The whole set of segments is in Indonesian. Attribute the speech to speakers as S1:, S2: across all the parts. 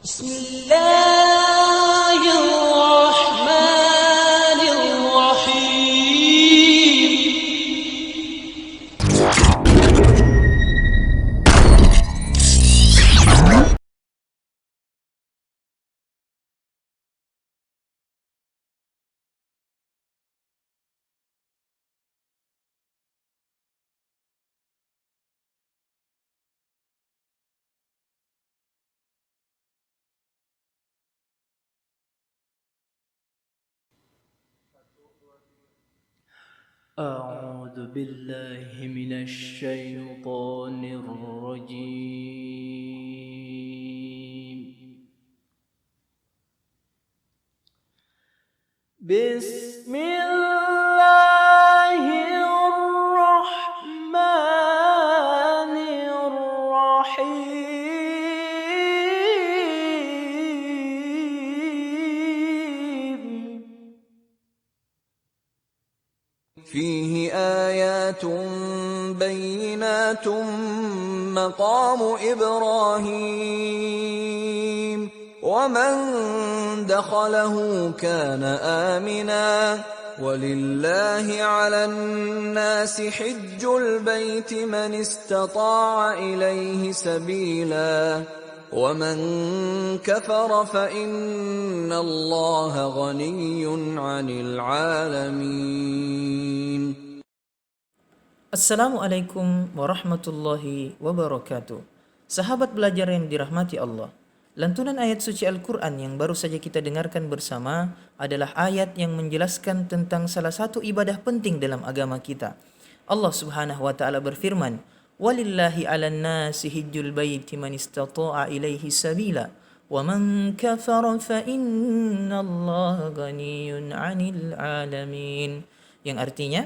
S1: بسم الله الرحمن الرحيم.
S2: أعوذ بالله من الشيطان الرجيم. بسم الله الرحمن الرحيم.
S3: فيه آيات بينات مقام إبراهيم ومن دخله كان آمنا ولله على الناس حج البيت من استطاع إليه سبيلا ومن كفر فإن الله غني عن العالمين.
S4: Assalamualaikum warahmatullahi wabarakatuh. Sahabat belajar yang dirahmati Allah, lantunan ayat suci Al-Quran yang baru saja kita dengarkan bersama adalah ayat yang menjelaskan tentang salah satu ibadah penting dalam agama kita. Allah subhanahu wa ta'ala berfirman, "Walillahi 'alan nasi hijjul baiti man istata'a ilaihi sabila, wa man kafara fa innallaha ghaniyyun 'anil 'alamin." Yang artinya,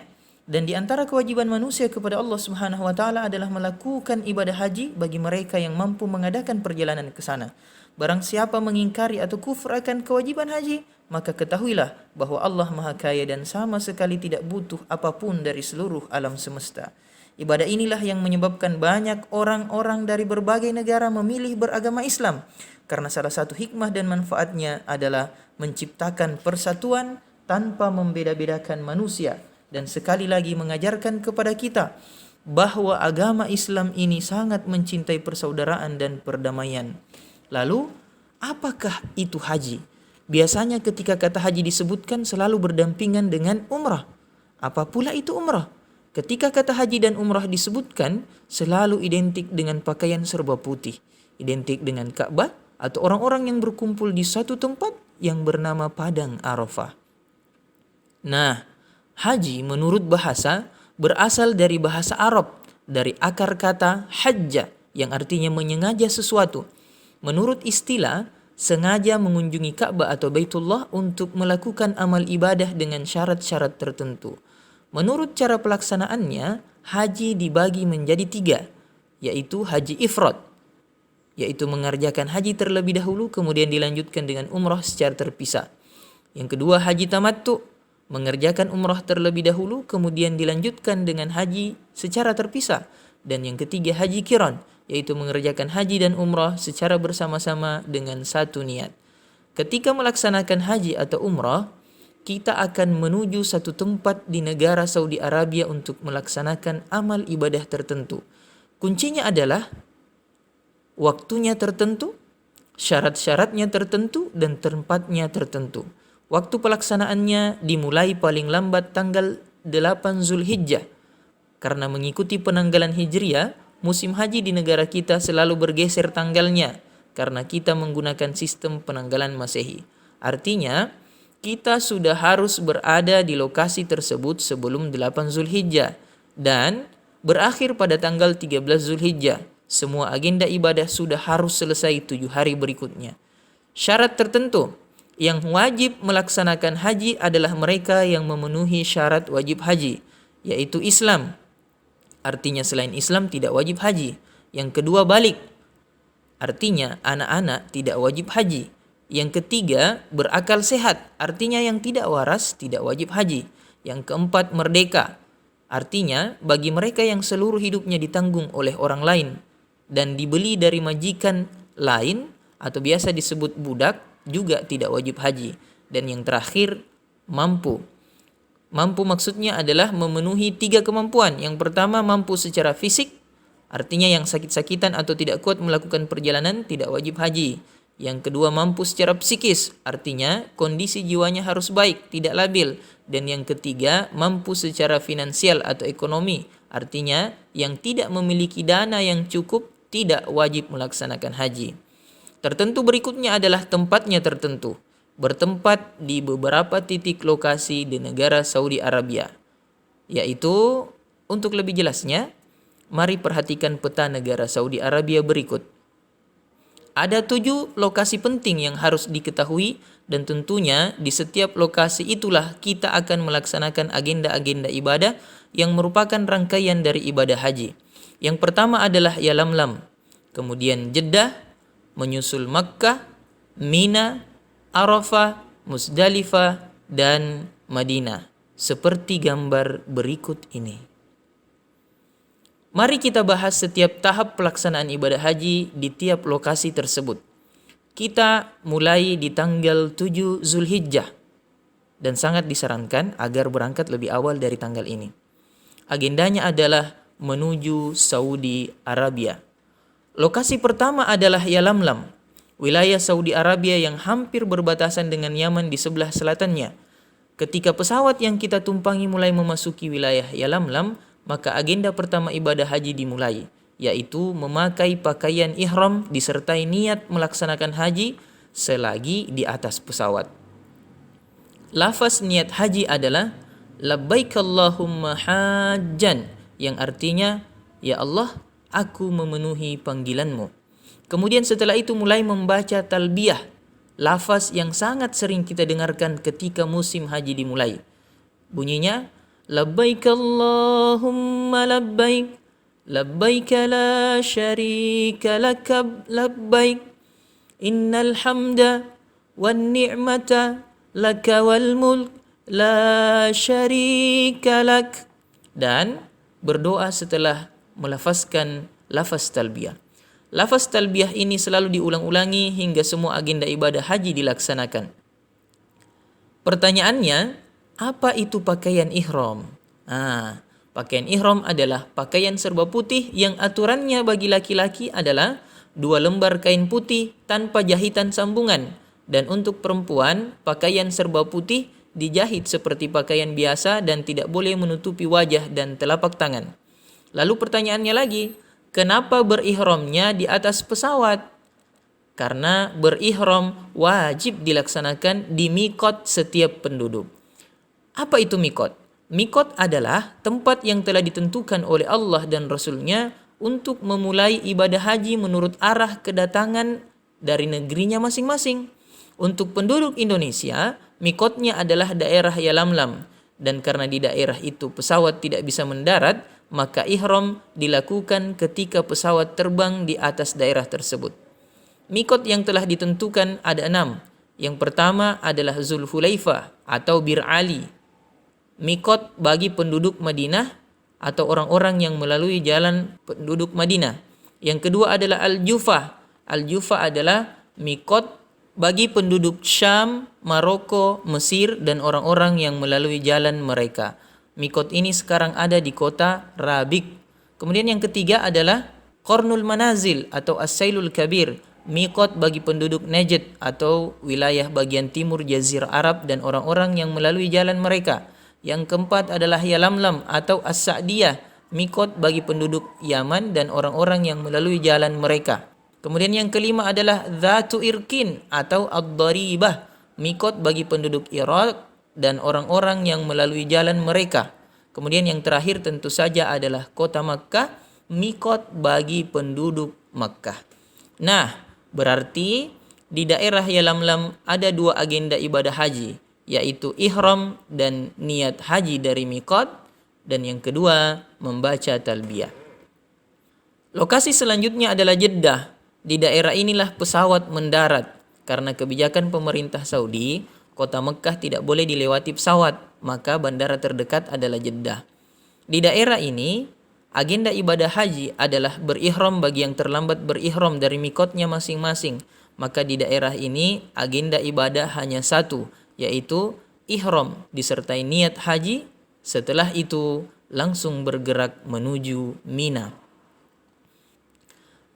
S4: dan di antara kewajiban manusia kepada Allah Subhanahu wa taala adalah melakukan ibadah haji bagi mereka yang mampu mengadakan perjalanan ke sana. Barang siapa mengingkari atau kufur akan kewajiban haji, maka ketahuilah bahwa Allah Maha Kaya dan sama sekali tidak butuh apapun dari seluruh alam semesta. Ibadah inilah yang menyebabkan banyak orang-orang dari berbagai negara memilih beragama Islam, karena salah satu hikmah dan manfaatnya adalah menciptakan persatuan tanpa membeda-bedakan manusia, dan sekali lagi mengajarkan kepada kita bahwa agama Islam ini sangat mencintai persaudaraan dan perdamaian. Lalu, apakah itu haji? Biasanya ketika kata haji disebutkan selalu berdampingan dengan umrah. Apa pula itu umrah? Ketika kata haji dan umrah disebutkan, selalu identik dengan pakaian serba putih, identik dengan Ka'bah atau orang-orang yang berkumpul di satu tempat yang bernama Padang Arafah. Nah, haji menurut bahasa berasal dari bahasa Arab, dari akar kata hajja yang artinya menyengaja sesuatu. Menurut istilah, sengaja mengunjungi Ka'bah atau Baitullah untuk melakukan amal ibadah dengan syarat-syarat tertentu. Menurut cara pelaksanaannya, haji dibagi menjadi 3, yaitu haji ifrad, yaitu mengerjakan haji terlebih dahulu kemudian dilanjutkan dengan umrah secara terpisah. Yang kedua, haji tamattu, mengerjakan umrah terlebih dahulu kemudian dilanjutkan dengan haji secara terpisah. Dan yang ketiga, haji qiran, yaitu mengerjakan haji dan umrah secara bersama-sama dengan satu niat. Ketika melaksanakan haji atau umrah, kita akan menuju satu tempat di negara Saudi Arabia untuk melaksanakan amal ibadah tertentu. Kuncinya adalah waktunya tertentu, syarat-syaratnya tertentu, dan tempatnya tertentu. Waktu pelaksanaannya dimulai paling lambat tanggal 8 Zulhijjah. Karena mengikuti penanggalan Hijriah, musim haji di negara kita selalu bergeser tanggalnya karena kita menggunakan sistem penanggalan Masehi. Artinya, kita sudah harus berada di lokasi tersebut sebelum 8 Zulhijjah dan berakhir pada tanggal 13 Zulhijjah. Semua agenda ibadah sudah harus selesai 7 hari berikutnya. Syarat tertentu yang wajib melaksanakan haji adalah mereka yang memenuhi syarat wajib haji, yaitu Islam. Artinya selain Islam tidak wajib haji. Yang kedua, balik. Artinya anak-anak tidak wajib haji. Yang ketiga, berakal sehat. Artinya yang tidak waras tidak wajib haji. Yang keempat, merdeka. Artinya bagi mereka yang seluruh hidupnya ditanggung oleh orang lain dan dibeli dari majikan lain, atau biasa disebut budak juga tidak wajib haji. Dan yang terakhir, mampu. Mampu maksudnya adalah memenuhi 3 kemampuan. Yang pertama, mampu secara fisik, artinya yang sakit-sakitan atau tidak kuat melakukan perjalanan tidak wajib haji. Yang kedua, mampu secara psikis, artinya kondisi jiwanya harus baik, tidak labil. Dan yang ketiga, mampu secara finansial atau ekonomi, artinya yang tidak memiliki dana yang cukup tidak wajib melaksanakan haji. Tertentu berikutnya adalah tempatnya tertentu, bertempat di beberapa titik lokasi di negara Saudi Arabia. Yaitu, untuk lebih jelasnya, mari perhatikan peta negara Saudi Arabia berikut. Ada 7 lokasi penting yang harus diketahui dan tentunya di setiap lokasi itulah kita akan melaksanakan agenda-agenda ibadah yang merupakan rangkaian dari ibadah haji. Yang pertama adalah Yalamlam, kemudian Jeddah, menyusul Makkah, Mina, Arafah, Musdalifah, dan Madinah. Seperti gambar berikut ini. Mari kita bahas setiap tahap pelaksanaan ibadah haji di tiap lokasi tersebut. Kita mulai di tanggal 7 Zulhijjah dan sangat disarankan agar berangkat lebih awal dari tanggal ini. Agendanya adalah menuju Saudi Arabia. Lokasi pertama adalah Yalamlam, wilayah Saudi Arabia yang hampir berbatasan dengan Yaman di sebelah selatannya. Ketika pesawat yang kita tumpangi mulai memasuki wilayah Yalamlam, maka agenda pertama ibadah haji dimulai, yaitu memakai pakaian ihram disertai niat melaksanakan haji selagi di atas pesawat. Lafaz niat haji adalah labbaik Allahumma hajjan, yang artinya, ya Allah, aku memenuhi panggilanmu. Kemudian setelah itu mulai membaca talbiyah, lafaz yang sangat sering kita dengarkan ketika musim haji dimulai. Bunyinya, labbaik Allahumma labbaik, labbaik la syarika laka labbaik, innal hamda wan ni'mata laka wal mulk la syarika lak. Dan berdoa setelah melafazkan lafaz talbiyah. Lafaz talbiyah ini selalu diulang-ulangi hingga semua agenda ibadah haji dilaksanakan. Pertanyaannya, apa itu pakaian ihram? Pakaian ihram adalah pakaian serba putih yang aturannya bagi laki-laki adalah 2 lembar kain putih tanpa jahitan sambungan. Dan untuk perempuan, pakaian serba putih dijahit seperti pakaian biasa dan tidak boleh menutupi wajah dan telapak tangan. Lalu pertanyaannya lagi, kenapa berihramnya di atas pesawat? Karena berihram wajib dilaksanakan di miqat setiap penduduk. Apa itu miqat? Miqat adalah tempat yang telah ditentukan oleh Allah dan Rasul-Nya untuk memulai ibadah haji menurut arah kedatangan dari negerinya masing-masing. Untuk penduduk Indonesia, miqatnya adalah daerah Yalamlam. Dan karena di daerah itu pesawat tidak bisa mendarat, maka ihram dilakukan ketika pesawat terbang di atas daerah tersebut. Miqat yang telah ditentukan ada 6. Yang pertama adalah Zulhulaifah atau Bir Ali. Miqat bagi penduduk Madinah atau orang-orang yang melalui jalan penduduk Madinah. Yang kedua adalah Al-Jufah. Al-Jufah adalah miqat bagi penduduk Syam, Maroko, Mesir, dan orang-orang yang melalui jalan mereka. Miqat ini sekarang ada di kota Rabik. Kemudian yang ketiga adalah Qarnul Manazil atau As-Sailul Kabir. Miqat bagi penduduk Najd atau wilayah bagian timur Jazirah Arab dan orang-orang yang melalui jalan mereka. Yang keempat adalah Yalamlam atau As-Sa'diyah. Miqat bagi penduduk Yaman dan orang-orang yang melalui jalan mereka. Kemudian yang kelima adalah Dhatu Irkin atau Ad-Daribah. Miqat bagi penduduk Irak dan orang-orang yang melalui jalan mereka. Kemudian yang terakhir tentu saja adalah kota Makkah, miqat bagi penduduk Makkah. Nah, berarti di daerah Yalamlam ada 2 agenda ibadah haji, yaitu ihram dan niat haji dari miqat, dan yang kedua membaca talbiyah. Lokasi selanjutnya adalah Jeddah. Di daerah inilah pesawat mendarat. Karena kebijakan pemerintah Saudi, kota Mekah tidak boleh dilewati pesawat, maka bandara terdekat adalah Jeddah. Di daerah ini, agenda ibadah haji adalah berihram bagi yang terlambat berihram dari miqatnya masing-masing. maka di daerah ini agenda ibadah hanya satu, yaitu ihram disertai niat haji. Setelah itu langsung bergerak menuju Mina.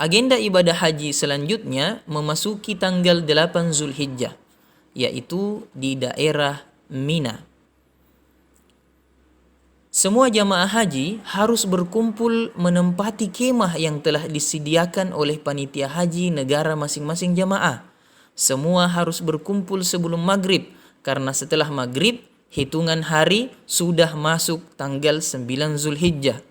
S4: Agenda ibadah haji selanjutnya memasuki tanggal 8 Zulhijjah, yaitu di daerah Mina. Semua jamaah haji harus berkumpul menempati kemah yang telah disediakan oleh panitia haji negara masing-masing jamaah. Semua harus berkumpul sebelum maghrib, karena setelah maghrib, hitungan hari sudah masuk tanggal 9 Zulhijjah.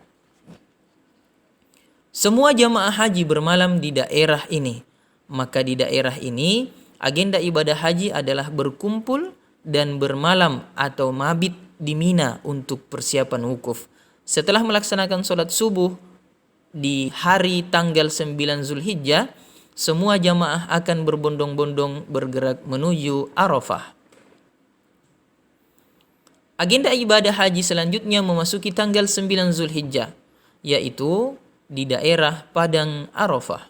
S4: Semua jamaah haji bermalam di daerah ini. Maka di daerah ini, agenda ibadah haji adalah berkumpul dan bermalam atau mabit di Mina untuk persiapan wukuf. Setelah melaksanakan sholat subuh di hari tanggal 9 Zulhijjah, semua jamaah akan berbondong-bondong bergerak menuju Arafah. Agenda ibadah haji selanjutnya memasuki tanggal 9 Zulhijjah, yaitu di daerah Padang Arafah.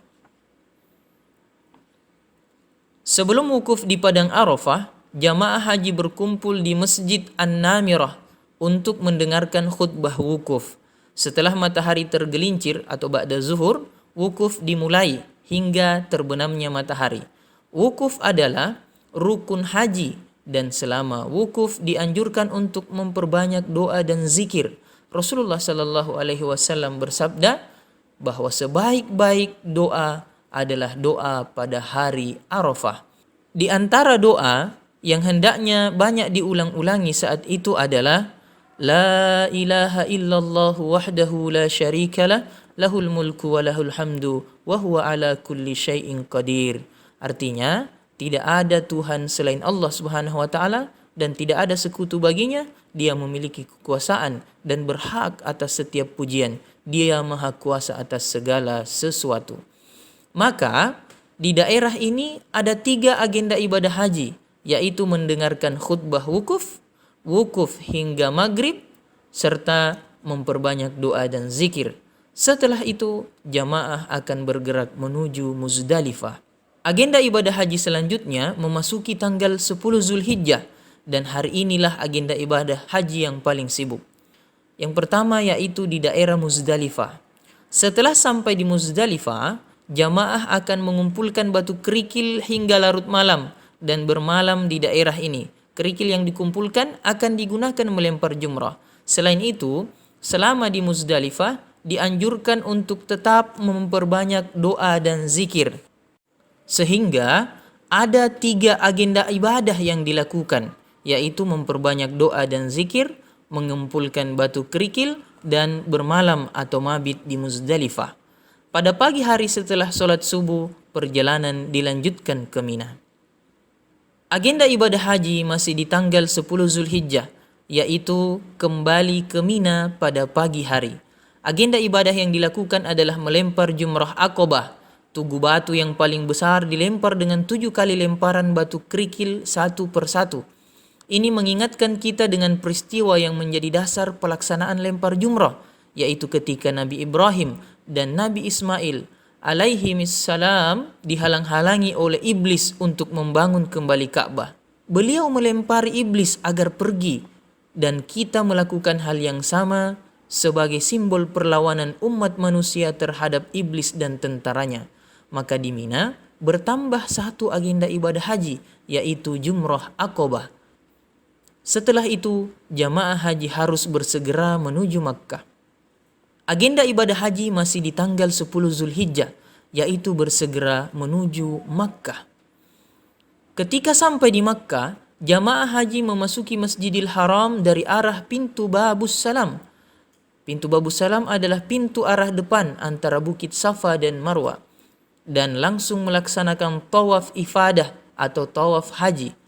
S4: Sebelum wukuf di Padang Arafah, jamaah haji berkumpul di Masjid An-Namirah untuk mendengarkan khutbah wukuf. Setelah matahari tergelincir atau ba'da zuhur, wukuf dimulai hingga terbenamnya matahari. Wukuf adalah rukun haji dan selama wukuf dianjurkan untuk memperbanyak doa dan zikir. Rasulullah Shallallahu Alaihi Wasallam bersabda bahwa sebaik-baik doa adalah doa pada hari Arafah. Di antara doa yang hendaknya banyak diulang-ulangi saat itu adalah La ilaha illallah wahdahu la syarikalah lahul mulku wa lahul hamdu wa huwa ala kulli syai'in qadir. Artinya, tidak ada Tuhan selain Allah Subhanahu wa taala dan tidak ada sekutu baginya. Dia memiliki kekuasaan dan berhak atas setiap pujian. Dia maha kuasa atas segala sesuatu. Maka di daerah ini ada 3 agenda ibadah haji, yaitu mendengarkan khutbah wukuf, wukuf hingga maghrib, serta memperbanyak doa dan zikir. Setelah itu, jamaah akan bergerak menuju Muzdalifah. Agenda ibadah haji selanjutnya memasuki tanggal 10 Zulhijjah, dan hari inilah agenda ibadah haji yang paling sibuk. Yang pertama yaitu di daerah Muzdalifah. Setelah sampai di Muzdalifah, jamaah akan mengumpulkan batu kerikil hingga larut malam dan bermalam di daerah ini. Kerikil yang dikumpulkan akan digunakan melempar jumrah. Selain itu, selama di Muzdalifah dianjurkan untuk tetap memperbanyak doa dan zikir. Sehingga ada 3 agenda ibadah yang dilakukan, yaitu memperbanyak doa dan zikir, mengumpulkan batu kerikil, dan bermalam atau mabit di Muzdalifah. Pada pagi hari setelah sholat subuh, perjalanan dilanjutkan ke Mina. Agenda ibadah haji masih di tanggal 10 Zulhijjah, yaitu kembali ke Mina pada pagi hari. Agenda ibadah yang dilakukan adalah melempar jumrah Aqabah. Tugu batu yang paling besar dilempar dengan 7 kali lemparan batu kerikil satu persatu. Ini mengingatkan kita dengan peristiwa yang menjadi dasar pelaksanaan lempar jumrah, yaitu ketika Nabi Ibrahim dan Nabi Ismail alaihimissalam dihalang-halangi oleh iblis untuk membangun kembali Ka'bah. Beliau melempari iblis agar pergi, dan kita melakukan hal yang sama sebagai simbol perlawanan umat manusia terhadap iblis dan tentaranya. Maka di Mina bertambah 1 agenda ibadah haji, yaitu jumrah Aqabah. Setelah itu, jamaah haji harus bersegera menuju Makkah. Agenda ibadah haji masih di tanggal 10 Zulhijjah, yaitu bersegera menuju Makkah. Ketika sampai di Makkah, jamaah haji memasuki Masjidil Haram dari arah pintu Babus Salam. Pintu Babus Salam adalah pintu arah depan antara Bukit Safa dan Marwah, dan langsung melaksanakan tawaf ifadah atau tawaf haji.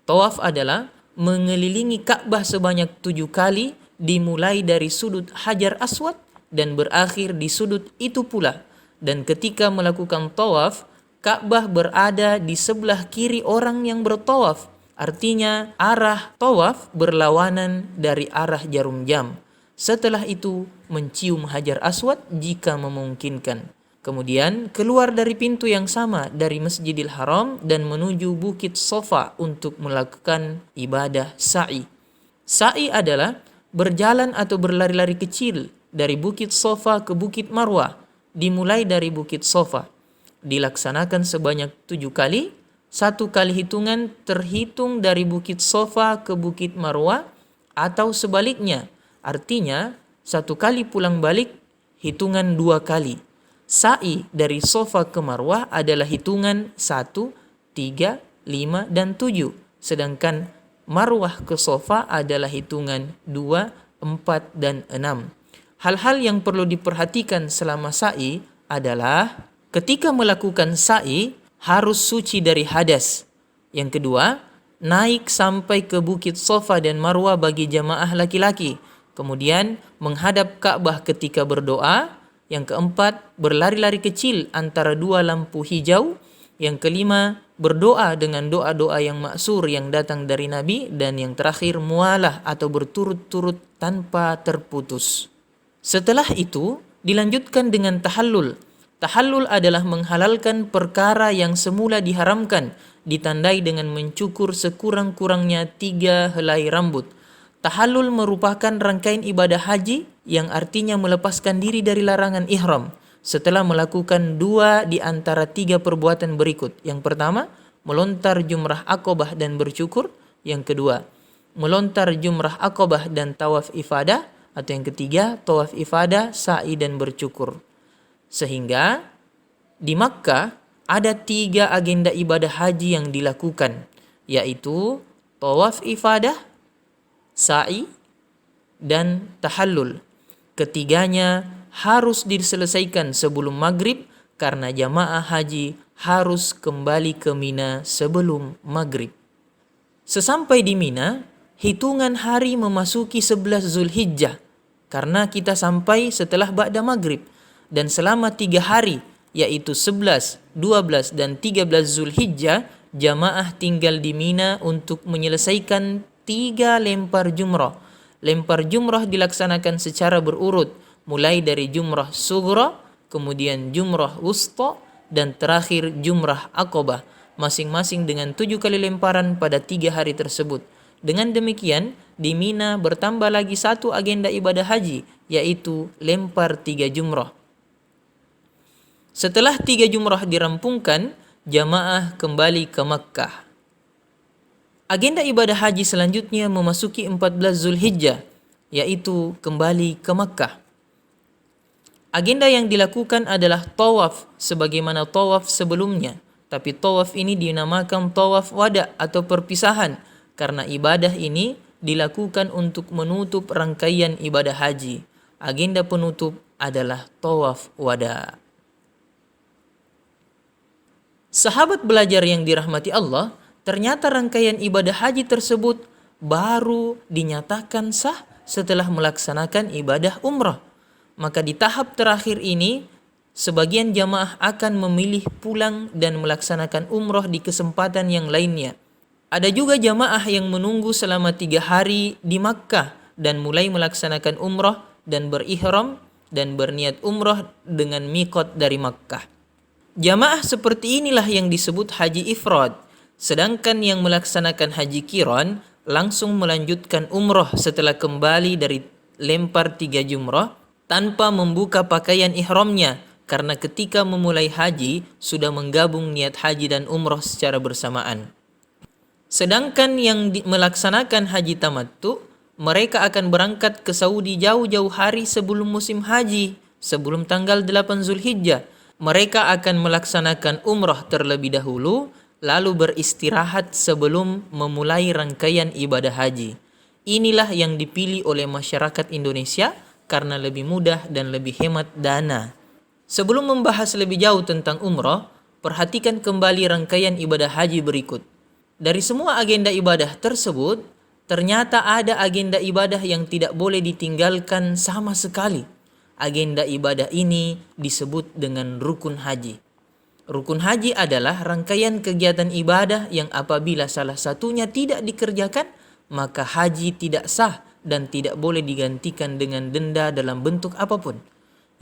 S4: Tawaf adalah mengelilingi Ka'bah sebanyak 7 kali, dimulai dari sudut Hajar Aswad dan berakhir di sudut itu pula. Dan ketika melakukan tawaf, Ka'bah berada di sebelah kiri orang yang bertawaf. Artinya arah tawaf berlawanan dari arah jarum jam. Setelah itu mencium Hajar Aswad jika memungkinkan. Kemudian keluar dari pintu yang sama dari Masjidil Haram dan menuju Bukit Sofa untuk melakukan ibadah sa'i. Sa'i adalah berjalan atau berlari-lari kecil dari Bukit Sofa ke Bukit Marwah, dimulai dari Bukit Sofa. Dilaksanakan sebanyak 7 kali, 1 kali hitungan terhitung dari Bukit Sofa ke Bukit Marwah atau sebaliknya. Artinya 1 kali pulang balik hitungan 2 kali. Sa'i dari Sofa ke Marwah adalah hitungan 1, 3, 5, dan 7. Sedangkan Marwah ke Sofa adalah hitungan 2, 4, dan 6. Hal-hal yang perlu diperhatikan selama sa'i adalah ketika melakukan sa'i harus suci dari hadas. Yang kedua, naik sampai ke Bukit Sofa dan Marwah bagi jamaah laki-laki. Kemudian menghadap Ka'bah ketika berdoa. Yang keempat, berlari-lari kecil antara 2 lampu hijau. Yang kelima, berdoa dengan doa-doa yang maksur yang datang dari Nabi. Dan yang terakhir, mualah atau berturut-turut tanpa terputus. Setelah itu, dilanjutkan dengan tahallul. Tahallul adalah menghalalkan perkara yang semula diharamkan, ditandai dengan mencukur sekurang-kurangnya 3 helai rambut. Tahallul merupakan rangkaian ibadah haji yang artinya melepaskan diri dari larangan ihram setelah melakukan 2 di antara 3 perbuatan berikut. Yang pertama, melontar jumrah Aqabah dan bercukur. Yang kedua, melontar jumrah Aqabah dan tawaf ifadah. Atau yang ketiga, tawaf ifadah, sa'i dan bercukur. Sehingga di Makkah ada 3 agenda ibadah haji yang dilakukan, yaitu tawaf ifadah, sa'i, dan tahallul. Ketiganya harus diselesaikan sebelum maghrib karena jamaah haji harus kembali ke Mina sebelum maghrib. Sesampai di Mina, hitungan hari memasuki 11 Zulhijjah karena kita sampai setelah ba'da maghrib, dan selama 3 hari yaitu 11, 12, dan 13 Zulhijjah jamaah tinggal di Mina untuk menyelesaikan 3 lempar jumrah. Lempar jumrah dilaksanakan secara berurut, mulai dari jumrah sughra, kemudian jumrah wusta, dan terakhir jumrah Aqabah, masing-masing dengan 7 kali lemparan pada 3 hari tersebut. Dengan demikian, di Mina bertambah lagi 1 agenda ibadah haji, yaitu lempar 3 jumrah. Setelah 3 jumrah dirampungkan, jamaah kembali ke Makkah. Agenda ibadah haji selanjutnya memasuki 14 Zulhijjah, yaitu kembali ke Makkah. Agenda yang dilakukan adalah tawaf sebagaimana tawaf sebelumnya, tapi tawaf ini dinamakan tawaf wada atau perpisahan karena ibadah ini dilakukan untuk menutup rangkaian ibadah haji. Agenda penutup adalah tawaf wada. Sahabat belajar yang dirahmati Allah, ternyata rangkaian ibadah haji tersebut baru dinyatakan sah setelah melaksanakan ibadah umrah. Maka di tahap terakhir ini, sebagian jamaah akan memilih pulang dan melaksanakan umrah di kesempatan yang lainnya. Ada juga jamaah yang menunggu selama 3 hari di Makkah dan mulai melaksanakan umrah dan berihram dan berniat umrah dengan miqat dari Makkah. Jamaah seperti inilah yang disebut haji ifrad. Sedangkan yang melaksanakan haji qiran langsung melanjutkan umrah setelah kembali dari lempar 3 jumrah tanpa membuka pakaian ihramnya karena ketika memulai haji sudah menggabung niat haji dan umrah secara bersamaan. Sedangkan yang melaksanakan haji tamattu, mereka akan berangkat ke Saudi jauh-jauh hari sebelum musim haji, sebelum tanggal 8 Zulhijjah. Mereka akan melaksanakan umrah terlebih dahulu, lalu beristirahat sebelum memulai rangkaian ibadah haji. Inilah yang dipilih oleh masyarakat Indonesia karena lebih mudah dan lebih hemat dana. Sebelum membahas lebih jauh tentang umrah, perhatikan kembali rangkaian ibadah haji berikut. Dari semua agenda ibadah tersebut, ternyata ada agenda ibadah yang tidak boleh ditinggalkan sama sekali. Agenda ibadah ini disebut dengan rukun haji. Rukun haji adalah rangkaian kegiatan ibadah yang apabila salah satunya tidak dikerjakan, maka haji tidak sah dan tidak boleh digantikan dengan denda dalam bentuk apapun,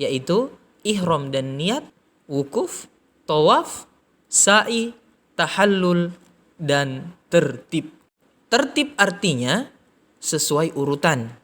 S4: yaitu ihram dan niat, wukuf, tawaf, sa'i, tahallul, dan tertib. Tertib artinya sesuai urutan.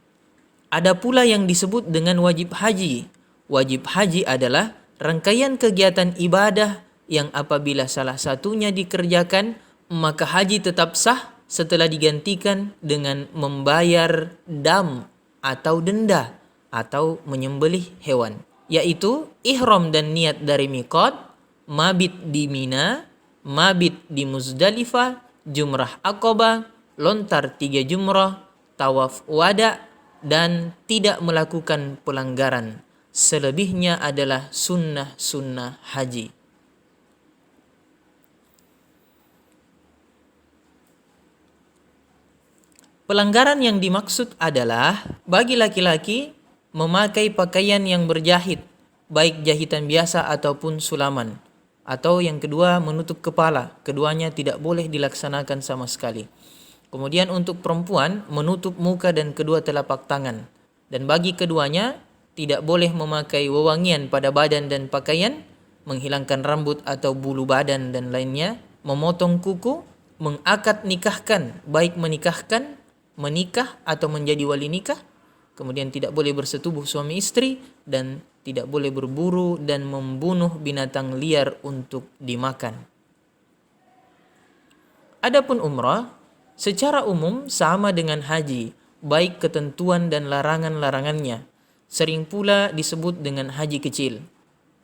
S4: Ada pula yang disebut dengan wajib haji. Wajib haji adalah rangkaian kegiatan ibadah yang apabila salah satunya dikerjakan, maka haji tetap sah setelah digantikan dengan membayar dam atau denda atau menyembelih hewan, yaitu ihram dan niat dari miqat, mabit di Mina, mabit di Muzdalifah, jumrah Aqabah, lontar 3 jumrah, tawaf wada, dan tidak melakukan pelanggaran. Selebihnya adalah sunnah-sunnah haji. Pelanggaran yang dimaksud adalah bagi laki-laki memakai pakaian yang berjahit, baik jahitan biasa ataupun sulaman. Atau yang kedua menutup kepala, keduanya tidak boleh dilaksanakan sama sekali. Kemudian untuk perempuan menutup muka dan kedua telapak tangan. Dan bagi keduanya tidak boleh memakai wewangian pada badan dan pakaian, menghilangkan rambut atau bulu badan dan lainnya, memotong kuku, mengakad nikahkan, baik menikahkan, menikah atau menjadi wali nikah, kemudian tidak boleh bersetubuh suami istri, dan tidak boleh berburu dan membunuh binatang liar untuk dimakan. Adapun umrah secara umum sama dengan haji, baik ketentuan dan larangan-larangannya. Sering pula disebut dengan haji kecil.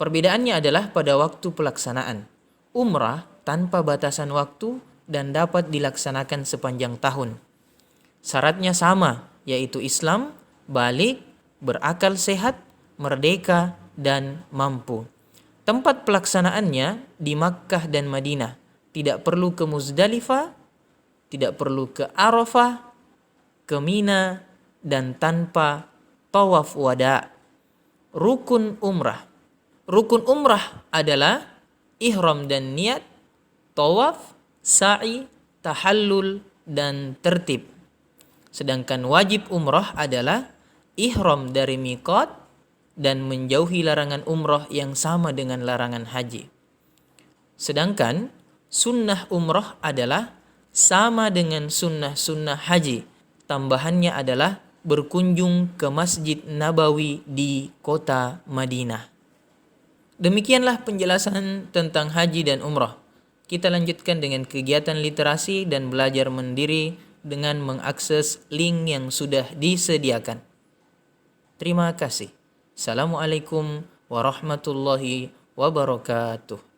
S4: Perbedaannya adalah pada waktu pelaksanaan. Umrah tanpa batasan waktu dan dapat dilaksanakan sepanjang tahun. Syaratnya sama, yaitu Islam, balik, berakal sehat, merdeka, dan mampu. Tempat pelaksanaannya di Makkah dan Madinah. Tidak perlu ke Muzdalifah, tidak perlu ke Arafah, ke Mina, dan tanpa tawaf wada. Rukun umrah. Rukun umrah adalah ihram dan niat, tawaf, sa'i, tahallul, dan tertib. Sedangkan wajib umrah adalah ihram dari miqat dan menjauhi larangan umrah yang sama dengan larangan haji. Sedangkan sunnah umrah adalah sama dengan sunnah-sunnah haji. Tambahannya adalah berkunjung ke Masjid Nabawi di kota Madinah. Demikianlah penjelasan tentang haji dan umrah. Kita lanjutkan dengan kegiatan literasi dan belajar mandiri dengan mengakses link yang sudah disediakan. Terima kasih. Assalamualaikum warahmatullahi wabarakatuh.